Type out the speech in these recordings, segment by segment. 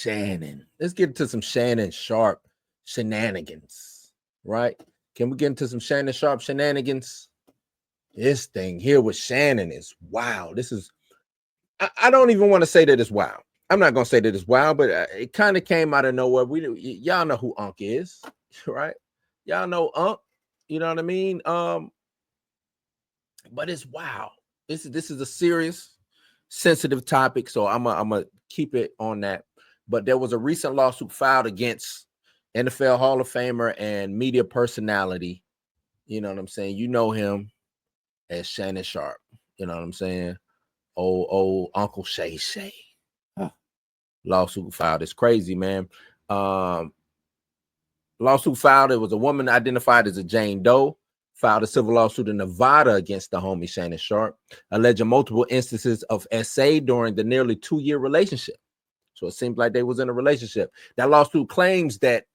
Shannon. Let's get into some Shannon Sharpe shenanigans, right? Can we get into some Shannon Sharpe shenanigans? This thing here with Shannon is wow. This is, I don't even want to say that it's wow. I'm not going to say that it's wow, but it kind of came out of nowhere. Y'all know who Unc is, right? Y'all know Unc, you know what I mean? But it's wow. This is a serious, sensitive topic, so I'm gonna keep it on that. But there was a recent lawsuit filed against NFL Hall of Famer and media personality. You know what I'm saying? You know him as Shannon Sharpe. You know what I'm saying? Old Uncle Shay Shay. Huh. Lawsuit filed. It's crazy, man. Lawsuit filed. It was a woman identified as a Jane Doe. Filed a civil lawsuit in Nevada against the homie Shannon Sharpe, alleging multiple instances of SA during the nearly 2-year relationship. So it seems like they was in a relationship. That lawsuit claims that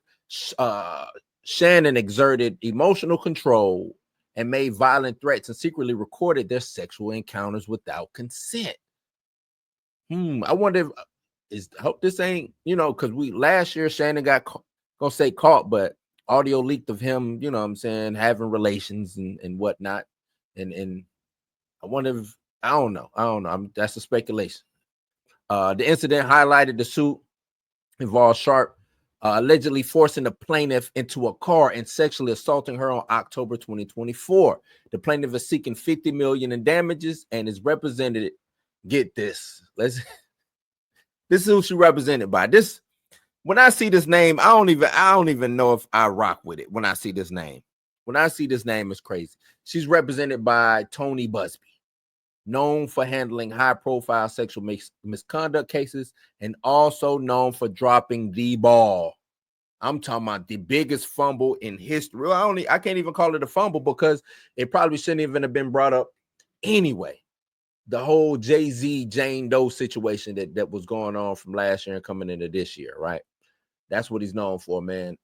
Shannon exerted emotional control and made violent threats and secretly recorded their sexual encounters without consent. I wonder if hope this ain't, because last year Shannon got gonna say caught, but audio leaked of him, you know what I'm saying, having relations and whatnot. And I wonder if, I don't know. That's a speculation. The incident highlighted the suit involved Sharpe allegedly forcing the plaintiff into a car and sexually assaulting her on October 2024. The plaintiff is seeking $50 million in damages and is represented. Get this. This is who she represented by. This, when I see this name, I don't even know if I rock with it. When I see this name, it's crazy. She's represented by Tony Busby, known for handling high-profile sexual misconduct cases and also known for dropping the ball. I'm talking about the biggest fumble in history. I can't even call it a fumble because it probably shouldn't even have been brought up anyway. The whole Jay-Z Jane Doe situation that was going on from last year and coming into this year, right? That's what he's known for, man.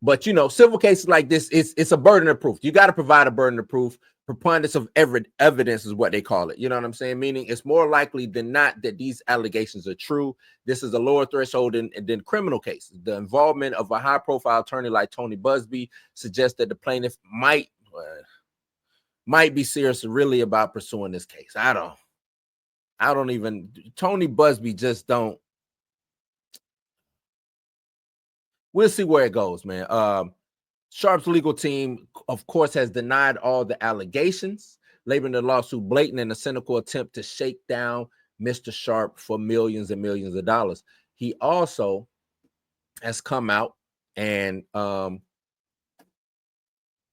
But civil cases like this, it's a burden of proof. You got to provide a burden of proof. Preponderance of evidence is what they call it. You know what I'm saying? Meaning it's more likely than not that these allegations are true. This is a lower threshold than criminal cases. The involvement of a high-profile attorney like Tony Busby suggests that the plaintiff might be serious really about pursuing this case. I don't even, Tony Busby just don't. We'll see where it goes, man. Sharpe's legal team, of course, has denied all the allegations, labeling the lawsuit blatant and a cynical attempt to shake down Mr. Sharpe for millions and millions of dollars. He also has come out and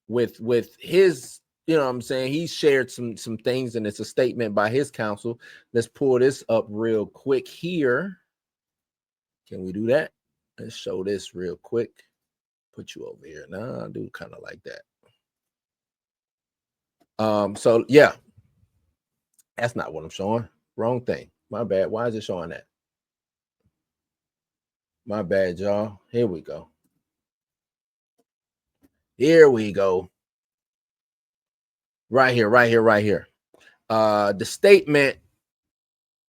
with his, you know what I'm saying, he shared some things, and it's a statement by his counsel. Let's pull this up real quick here. Can we do that? Let's show this real quick. Put you over here. Nah, I do kind of like that. So yeah, that's not what I'm showing. Wrong thing. My bad. Why is it showing that? My bad, y'all. Here we go. Right here. The statement.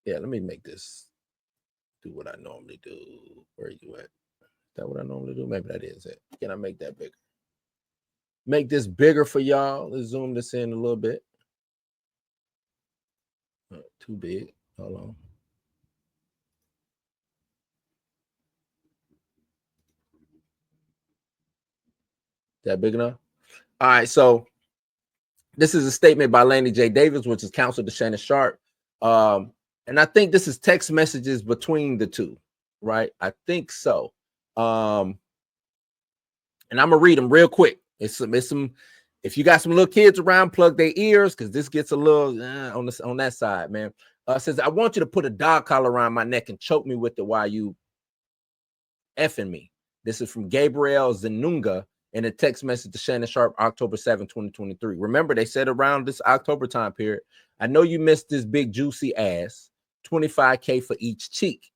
Yeah, let me make this do what I normally do. Where are you at? Is that what I normally do? Maybe that is it. Can I make that bigger? Make this bigger for y'all. Let's zoom this in a little bit. Too big. Hold on. That big enough? All right. So this is a statement by Laney J. Davis, which is counsel to Shannon Sharpe. And I think this is text messages between the two, right? I think so. And I'm gonna read them real quick. It's some. If you got some little kids around, plug their ears because this gets a little on that side, man. Says, I want you to put a dog collar around my neck and choke me with it while you effing me. This is from Gabriel Zanunga in a text message to Shannon Sharpe, October 7, 2023. Remember, they said around this October time period, I know you missed this big juicy ass, $25K for each cheek.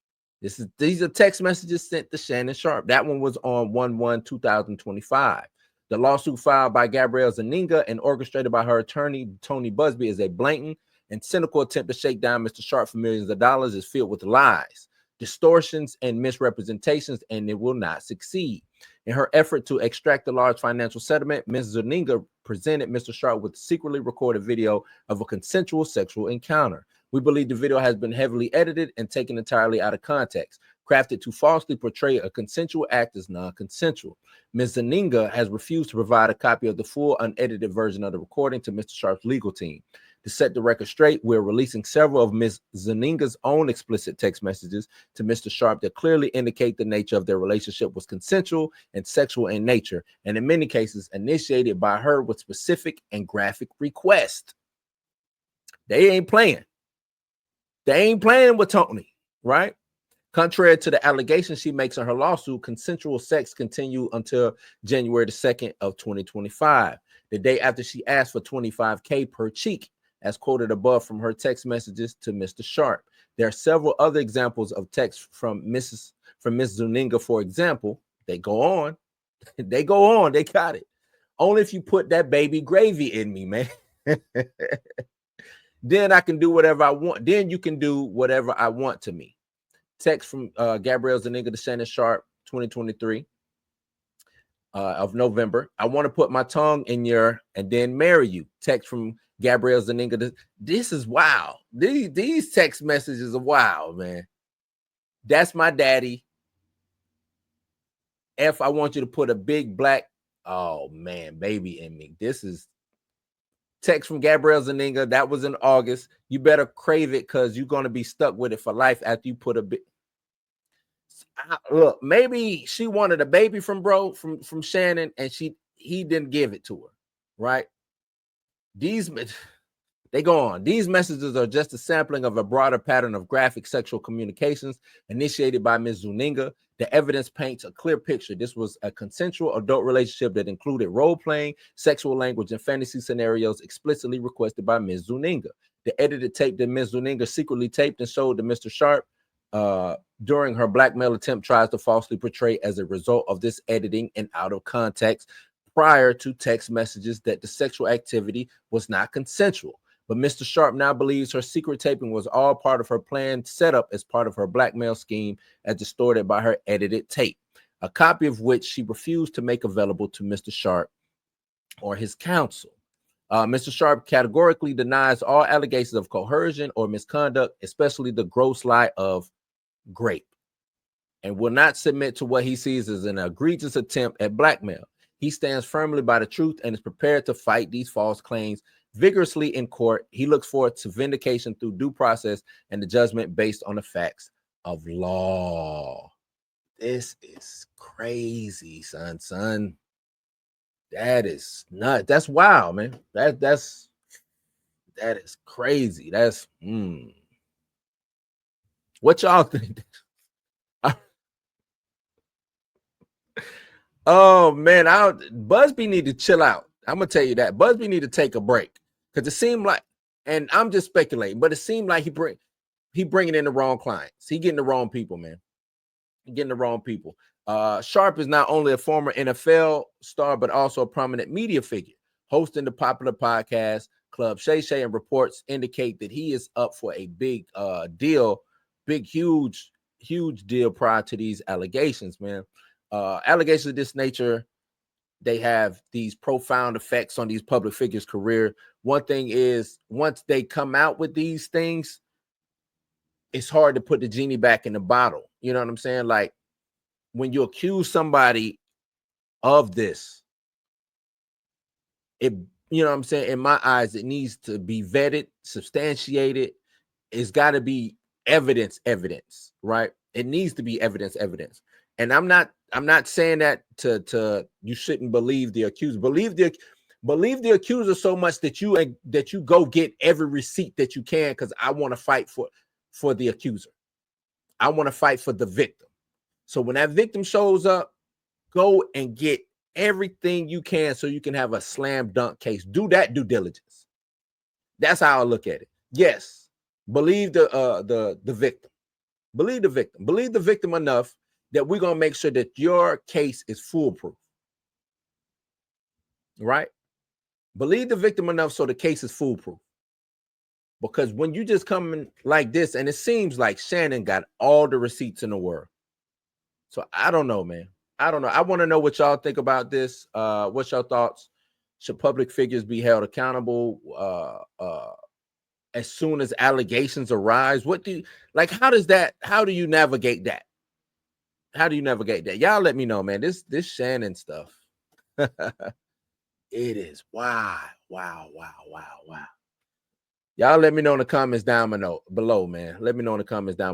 These are text messages sent to Shannon Sharpe. That one was on 1/1/2025. The lawsuit filed by Gabrielle Zaninga and orchestrated by her attorney, Tony Busby, is a blatant and cynical attempt to shake down Mr. Sharpe for millions of dollars is filled with lies, distortions, and misrepresentations, and it will not succeed. In her effort to extract a large financial settlement, Ms. Zuniga presented Mr. Sharpe with a secretly recorded video of a consensual sexual encounter. We believe the video has been heavily edited and taken entirely out of context, crafted to falsely portray a consensual act as non-consensual. Ms. Zuniga has refused to provide a copy of the full unedited version of the recording to Mr. Sharpe's legal team. To set the record straight, we're releasing several of Ms. Zuniga's own explicit text messages to Mr. Sharpe that clearly indicate the nature of their relationship was consensual and sexual in nature, and in many cases initiated by her with specific and graphic requests. They ain't playing. They ain't playing with Tony, right? Contrary to the allegations she makes in her lawsuit, consensual sex continued until January the 2nd of 2025, the day after she asked for $25K per cheek, as quoted above from her text messages to Mr. Sharpe. There are several other examples of text from Ms. Zuniga, for example. They go on. They got it. Only if you put that baby gravy in me, man. Then I can do whatever I want. Then you can do whatever I want to me. Text from Gabrielle Zuniga to Shannon Sharpe, 2023 of November. I want to put my tongue in your and then marry you. Text from Gabrielle Zuniga. This is wild. These text messages are wild, man. That's my daddy. F, I want you to put a big black, oh man, baby in me. This is text from Gabrielle Zuniga. That was in August. You better crave it because you're going to be stuck with it for life after you put a bit. Look, maybe she wanted a baby from Shannon, and he didn't give it to her, right? They go on. These messages are just a sampling of a broader pattern of graphic sexual communications initiated by Ms. Zuniga. The evidence paints a clear picture. This was a consensual adult relationship that included role-playing, sexual language, and fantasy scenarios explicitly requested by Ms. Zuniga. The edited tape that Ms. Zuniga secretly taped and showed to Mr. Sharpe during her blackmail attempt tries to falsely portray as a result of this editing and out of context prior to text messages that the sexual activity was not consensual. But Mr. Sharpe now believes her secret taping was all part of her planned setup as part of her blackmail scheme as distorted by her edited tape, a copy of which she refused to make available to Mr. Sharpe or his counsel. Mr. Sharpe categorically denies all allegations of coercion or misconduct, especially the gross lie of rape, and will not submit to what he sees as an egregious attempt at blackmail. He stands firmly by the truth and is prepared to fight these false claims vigorously in court. He looks forward to vindication through due process and the judgment based on the facts of law. This is crazy, son. That is nuts. That's wild, man. That is crazy. That's what y'all think? Oh man, Busby need to chill out. I'm gonna tell you that Busby need to take a break because it seemed like, and I'm just speculating, but it seemed like he bringing in the wrong clients. He getting the wrong people, man. He getting the wrong people. Sharpe is not only a former NFL star, but also a prominent media figure, hosting the popular podcast Club Shay Shay, and reports indicate that he is up for a big deal, huge deal prior to these allegations, man. Allegations of this nature, they have these profound effects on these public figures' career. One thing is, once they come out with these things, it's hard to put the genie back in the bottle. You know what I'm saying? Like when you accuse somebody of this, you know what I'm saying? In my eyes, it needs to be vetted, substantiated. It's got to be evidence, right? It needs to be evidence. And I'm not saying that to you shouldn't believe the accuser. Believe the accuser so much that you go get every receipt that you can, because I want to fight for the accuser. I want to fight for the victim. So when that victim shows up, go and get everything you can so you can have a slam dunk case. Do that due diligence. That's how I look at it. Yes, believe the victim. Believe the victim. Believe the victim enough that we're going to make sure that your case is foolproof. Right? Believe the victim enough so the case is foolproof. Because when you just come in like this, and it seems like Shannon got all the receipts in the world. So I don't know, man. I don't know. I want to know what y'all think about this. What's your thoughts? Should public figures be held accountable as soon as allegations arise? What do you like? How do you navigate that? How do you navigate that? Y'all let me know, man. This Shannon stuff. It is wow. Y'all let me know in the comments down below, man. Let me know in the comments down